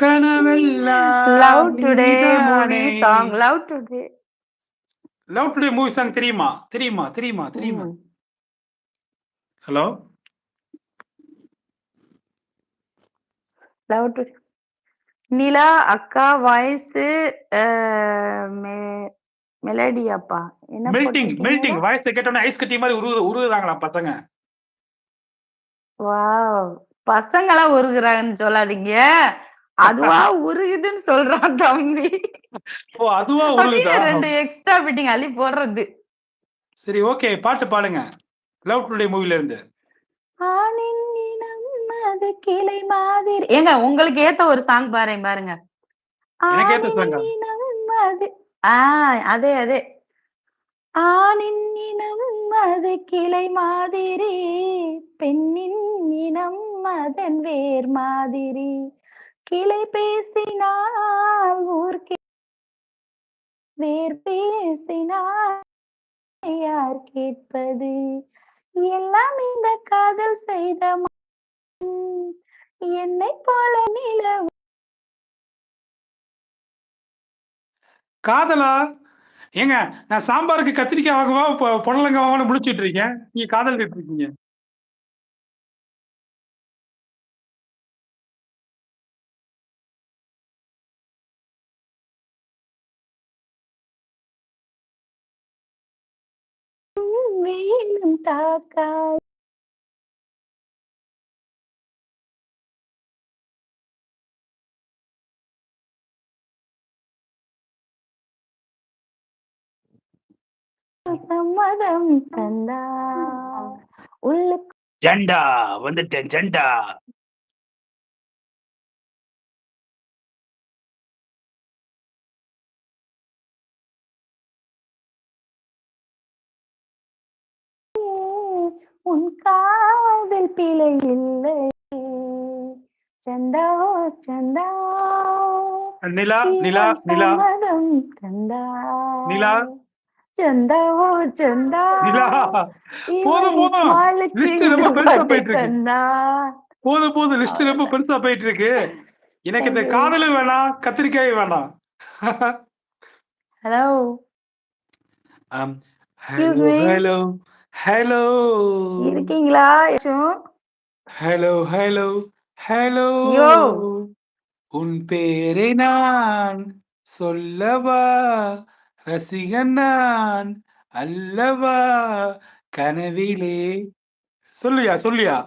Love கனவெல்லாம் today movie நீதானே. Song. Love today. Love today movie song தெரியுமா? தெரியுமா? தெரியுமா? தெரியுமா? ம். ஹலோ? Love today. நிலா அக்கா வாய்ஸு அ மெ மெலடியாப்பா. என்ன போட்டிருக்கீங்கடா? மெல்டிங். வாய்ஸ கேட்டோனே ஐஸ் கட்டி மாரி உருகுறாங்களாம் பசங்க. வாவ்! பசங்கலாம் உருகுறாங்கன்னு சொல்லாதீங்க. அதுவா உருகுதுன்னு சொல்றான் தம்பி. ஓ! அதுவா அப்படியே உருகுதா? 2 எக்ஸ்ட்ரா ஃபிட்டிங் அள்ளி போடுறது. சரி, ஓகே. பாட்டு பாடுங்க. லவ் டுடே மூவில இருந்து. ஆணின் இனம் அது கிளை மாதிரி. ஏங்க உங்களுக்கு ஏத்த ஒரு சாங் பாருங்க. எனக்கு ஏத்த ஆணின் சாங்கா? இனம் அது ஆ அதே அதே. ஆணின் இனம் அது கிளை மாதிரி, பெண்ணின் இனம் அதன் வேர் மாதிரி. கிளை பேசினால் வேர் பேசினால் யார் கேட்பது? எல்லாம் இந்த காதல் செய்த என்னைப் போல நிலவு. காதலா? ஏங்க நான் சாம்பாருக்கு கத்திரிக்காய் வாங்கவா, புடலங்காய் வாங்கவான்னு முழிச்சுட்டு இருக்கேன். நீங்க காதலிட்டு இருக்கீங்க. வெயிலும் தாக்காய். சம்மதம் தந்தாய். உள்ளுக்குள் ஜண்டா வந்துட்டேன் ஜண்டா. உன் காதல் பிழை இல்லை. சந்தா சந்தா நிலா நிலா இவன் நிலா சம்மதம் நிலா தந்தாய். சந்தா சந்தா நிலா. இவன் போதும் போதும். இஸ்மாயிலுக்கு லிஸ்ட் இந்த ரொம்ப பெருசா பாட்டை போயிட்டு இருக்கு. தந்தான். போதும் லிஸ்ட் ரொம்ப அவ்வளவுதான். பெருசா போயிட்டு இருக்கு. எனக்கு இந்த தேங்க்யூ. காதலும் வேணாம், கத்திரிக்காயும் வேணாம். ஹலோ. ஆம். Excuse hello me. Hello hello இருக்கீங்களா யாச்சும்? Hello hello hello. யோ. உன் பேரை நான் சொல்லவா? ரசிகன் நான் அல்லவா? கனவிலே சொல்லுயா சொல்லுயா.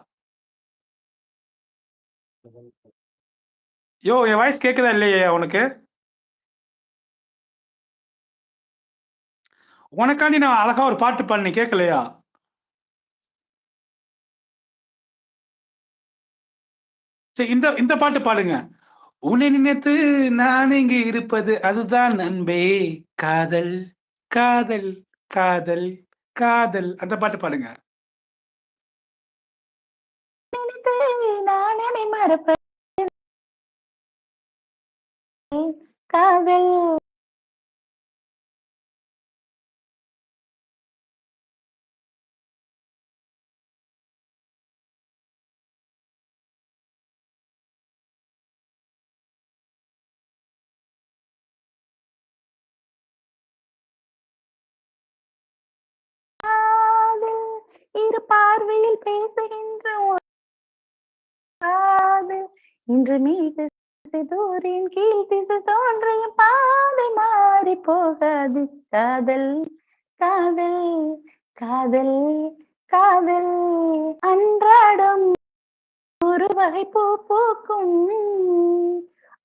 யோ, என் வாய்ஸ் கேக்குதா இல்லையா உனக்கு? உனக்காண்டி நான் அழகா ஒரு பாட்டு பாடினேன், கேட்கலையா? சரி, இந்த இந்த பாட்டு பாடுங்க. உன்னை நினைத்து நான் இங்கு இருப்பது அதுதான் அன்பே. காதல் காதல் காதல் காதல் அந்த பாட்டு பாடுங்க. நினைத்து நான் என்னை மறப்பேன். காதல் காதல் இரு பார்வையில் பேசுகின்ற காதல் இன்று மீது தூரின் கீழ் திசை தோன்றிய பாதை மாறி போகாது. காதல் காதல் காதல் காதல் அன்றாடம் ஒரு வகை பூ பூக்கும்.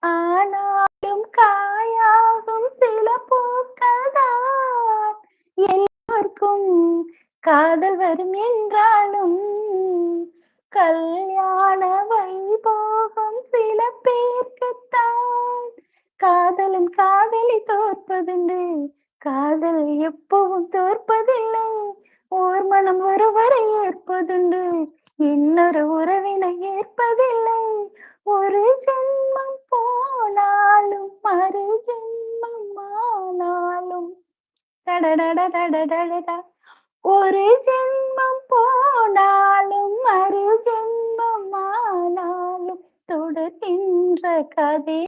ஆனாலும் காயாகும் சில பூக்கள் தான். எல்லோருக்கும் காதல் வரும் என்றாலும் கல்யாண வைபோகம் சில பேர்க்குத்தான். காதலன் காதலி தோற்பதுண்டு. காதல் எப்பவும் தோற்பதில்லை. ஓர் மனம் ஒருவரை ஏற்பதுண்டு. இன்னொரு உறவினை ஏற்பதில்லை. ஒரு ஜென்மம் போனாலும் மறு ஜென்மம் ஆனாலும் டடடடடடடடா. ஒரு ஜென்மம் போனாலும் மறு ஜென்மம் ஆனாலும் தொட தொடர்கின்ற கதை